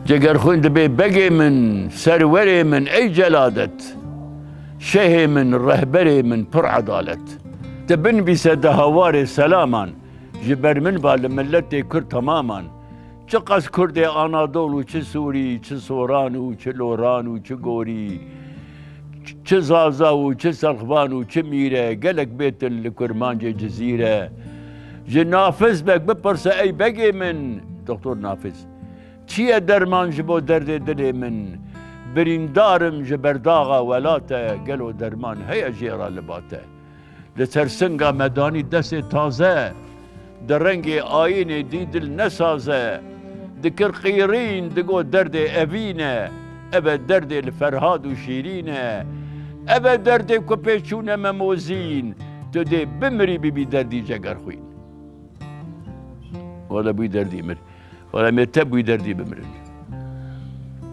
جگر خوند بی بگی من سروری من ای جلادت شه من رهبری من پر عدالت تبن بیسد هوار سلامان جبر من بال ملت کرد تماما چه قص کرد آنادول و چه سوری چه سوران و چه لوران و چه گوری چه زازا و چه سلخبان و چه میره گلک بیت لکرمانج جزیره جه نافذ بک بپرسه ای بگی من دکتر نافذ چیه درمان جبو درد دل من بریندارم جبرداغا ولاته گلو درمان هیا جیرا لباته لسر سنگا مدانی دست تازه در رنگ آین دیدل نسازه دکر قیرین دگو درد اوینه ابا درد الفرهاد و شیرینه ابا درد کپیچون مموزین تو دی بمری بی دردی جگر خوین ولا بوی دردی مر ولا متى بوی دردی بمرن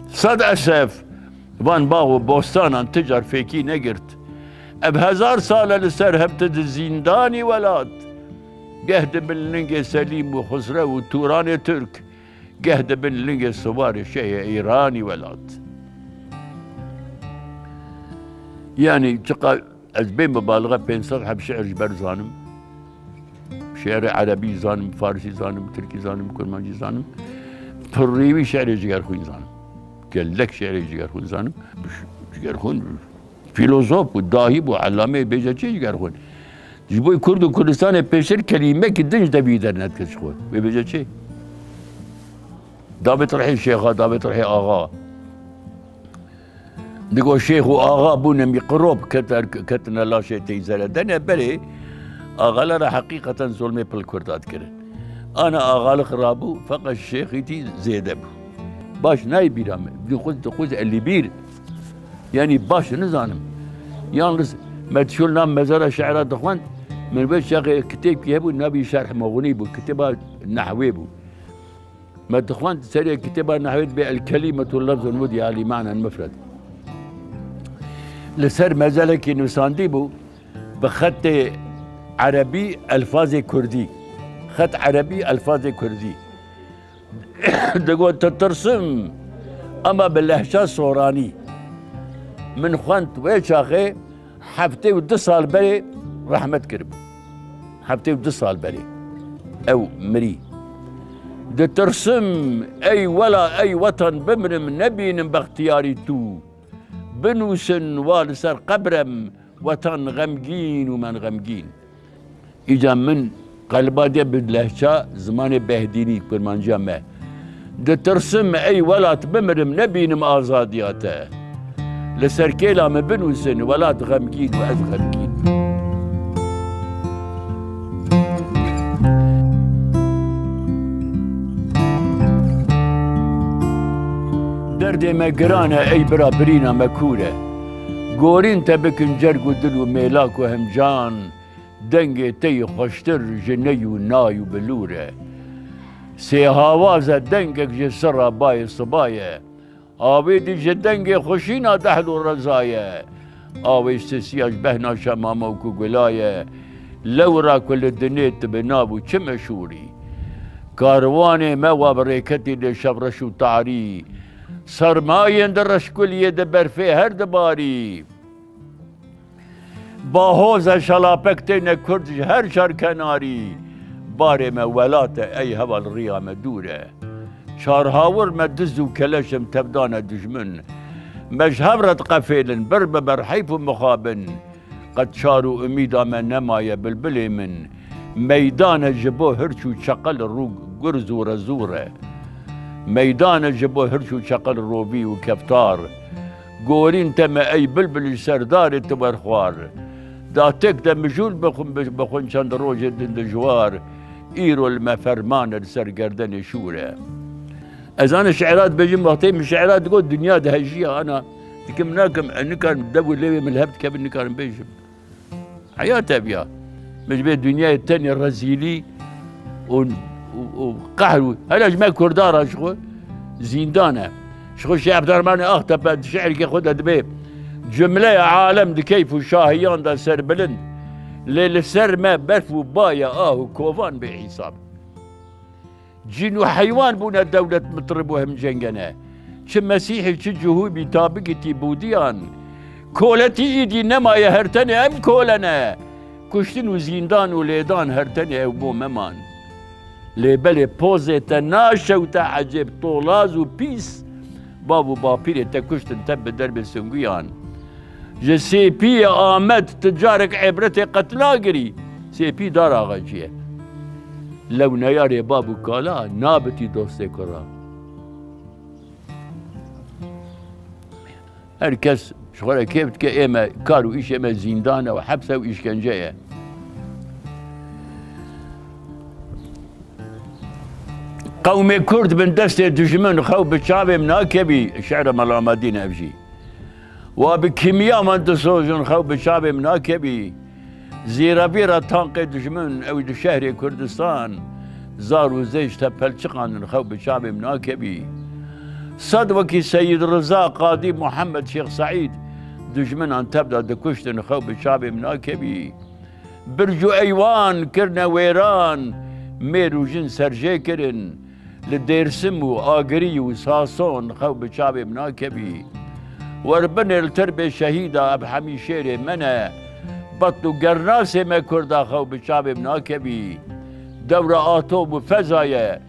صد اسف وان باغ و بوستان تجار فيكي نقرت اب 1000 سال لسر هبت زنداني ولاد قهد باللنجة سليم وخسرة وتوران ترك قهد باللنجة صوار شيء ايراني ولاد يعني تقى ازبين مبالغه بين صفحه بشعر جبر زانم شعر عربي زانم فارسي زانم تركي زانم كرمانجي زانم فريوي شعر جگر خوين زانم قال لك شعر جگر خوين زانم جگر خوين فيلوزوف وداهي وعلامه بيجا چي جگر خوين جبوي كرد وكردستان بيشر كلمه كدنج دبي درنت كشخوي بيجا چي دابت رحي شيخا دابت رحي آغا دقو شيخ وآغا بونا مقروب كتنا لا شيء تيزالا دنا بلي آغا لنا حقيقة ظلمي بالكردات كرن أنا آغا لخرابو فقط الشيخ يتي زيدبو باش ناي بيرام خذ اللي بير يعني باش نزانم يالنس ما تشول نام مزارة شعرات دخوان من بيت شيخ كتاب كيبو نبي شرح مغني بو كتابة نحوي بو ما دخوان سريع كتابة نحوي بالكلمة واللفظ المدي على معنى المفرد لسر مزالك نوساندي بو بخط عربي الفاظ كردي خط عربي الفاظ كردي دقو تترسم اما باللهجه صوراني من خوانت ويشاخي حفتي ود سال بري رحمة كرب حفتي ود سال بري او مري ترسم اي ولا اي وطن بمرم نبي باختياري تو بنوسن والسر قبرم وطن غمجين ومن غمجين اجا من قلبادي باللهجه زمان بهديني كرمانجا ما ترسم اي ولات بمرم نبينم ازادياته لسر كلام بنوسن ولات غمجين واز غمجين درد مقرانه اي برابرينا مكوره قورين تبكن جرق ودل وميلاك وهمجان دنگ تي خوشتر جني وناي وبلوره سي هاوازه دنگك جسر باي صبايه آوي دي جدنگ خوشينا دحلو رزايه آوي استسياج بهنا شمامه وكو قلايه لورا كل الدنيا تبنابو چمشوري كارواني موا بريكتي لشبرشو تعري سرماين درش كل يد برفي هر دباري باهوز شلاپکتین کردش هر شر کناری باره ما ولاته ای هوا الریا مدوره شارهاور مدز و کلشم تبدان دجمن مجهبرت قفیلن بر حیف و مخابن قد شارو امیدا من نمایه بلبلی من میدان جبو هرچو چقل رو گرز و رزوره میدان جبو هرچو چقل روبی و کفتار گورین تم ای بلبل سردار تبرخوار داتك دمجول بخون چند روج دندجوار ايرو المفرمان سرگردن شوره از انا شعرات بجم وقتي من شعرات تقول الدنيا دهجيه انا تكمناكم ان كان دبو لي من الهبت كيف ان كان بيجم حياتها بيا مش بين الدنيا الثانيه الرزيلي وقهر هلا جماعه كردار شغل زندانه شغل شيخ عبد الرحمن اختب شعر ياخذها دبيب جملة عالم دي كيف شاهيان دا سر بلند ليل سر ما برف وبايا كوفان بحساب جن و حیوان بوونە دەولەت متر بۆ هەم جەنگەنە چ مەسیحی چ جوهوبی تابگیتی بودیان کۆلەتی ئیدی نەمایە هەرتەنێ ئەم کۆلەنە کوشتن و زیندان و لێدان هەرتەنێ ئەو بۆ مەمان لێبەلێ پۆزێتە ناشەوتە عەجێب تۆڵاز و پیس باب و باپیرێتە کوشتن تە بە دەربێ سنگویان ji sêpiyê Amed ti carek ebretê qetilagirî sêpî daraxa çi ye lewneyarê bab û kala nabitî dostê kura her kes ji xwe re kêf dike ême kar û îşê me zîndan e û hebs e û îşkence ye qewmê Kurd bin destê dijmin xew bi çavêm nakebî şe'ra Melamedîn ev jî وبكيمياء من دسوجن خو بشابي مناكبي زيرا بيرا تانقي دجمن او شهر كردستان زار وزيج تبلشقان خو بشابي مناكبي صدوكي سيد رضا قاضي محمد شيخ سعيد دجمن ان تبدا دكشتن خو بشابي مناكبي برجو ايوان كرنا ويران ميرو جن سرجي كرن لديرسمو اغري وساسون خو بشابي مناكبي وربن التربة شهيدة أب حمي شيري منا بطلو قرناسي ما كردا خو بشعب مناكبي دورة آتوب وفزايا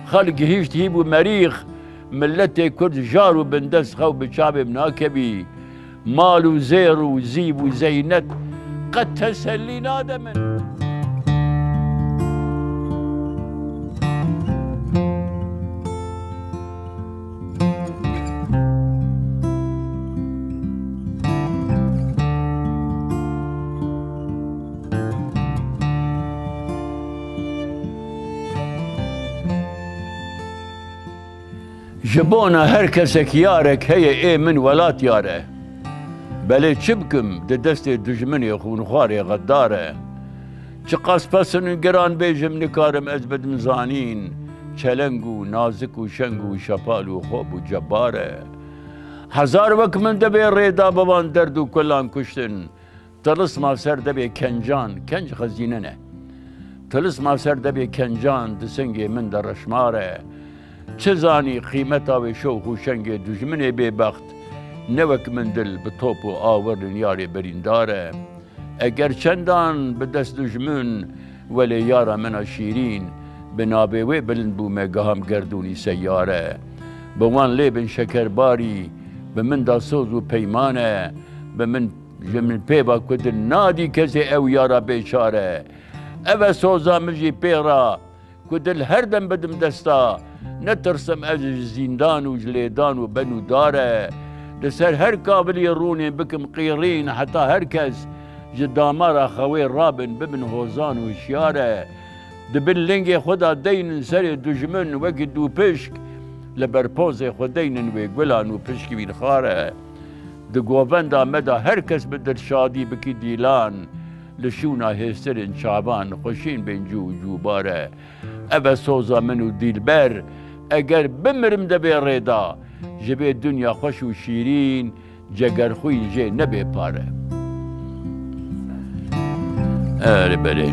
خلق هيشت هيبو مريخ ملتي كرد جارو بندس خو بشعب مناكبي مالو زيرو زيب وزينت قد تسلي نادمن جبونا هر کسک یارک هی ای من ولات یاره بله چی بکم ده دست دجمنی خونخواری غداره چه قصپسن گران بیجم نکارم از بدم زانین چلنگ و نازک و شنگ و شپال و خوب و جباره هزار وک من دبی ریدا بابان درد و کلان کشتن تلس ما سر دبی کنجان کنج خزینه نه تلس ما سر دبی کنجان دسنگی من در رشماره چه زانی قیمتا و شوق و شنگ دجمن ببخت نوک من دل به توپ و آور یاری برینداره اگر چندان به دست دجمن ولی یارا من شیرین به نابوه بلند بو مگاهم گردونی سیاره به وان لیبن شکرباری به من دا سوز و پیمانه به من جمن پیبا کدل نادی کسی او یارا بیچاره او سوزا مجی پیرا کدل هر دم بدم دستا نترسم از زندان و جلیدان و بنو داره لسر هر کابلی رونی بکم قیرین حتی هر کس جدامارا خوی رابن ببن هوزان و شیاره دبن لنگ خدا دین سر دجمن وکی دو پشک لبرپوز خودین و گلان و پشکی بین خاره دگووند آمده هر کس بدر شادی بکی دیلان لشونا هسترین شعبان خوشین بین جو جوباره او سوزا منو دیلبر اگر بمرم دبی ریدا جبه دنیا خوش و شیرین جگر خوی جه نبی پاره. بله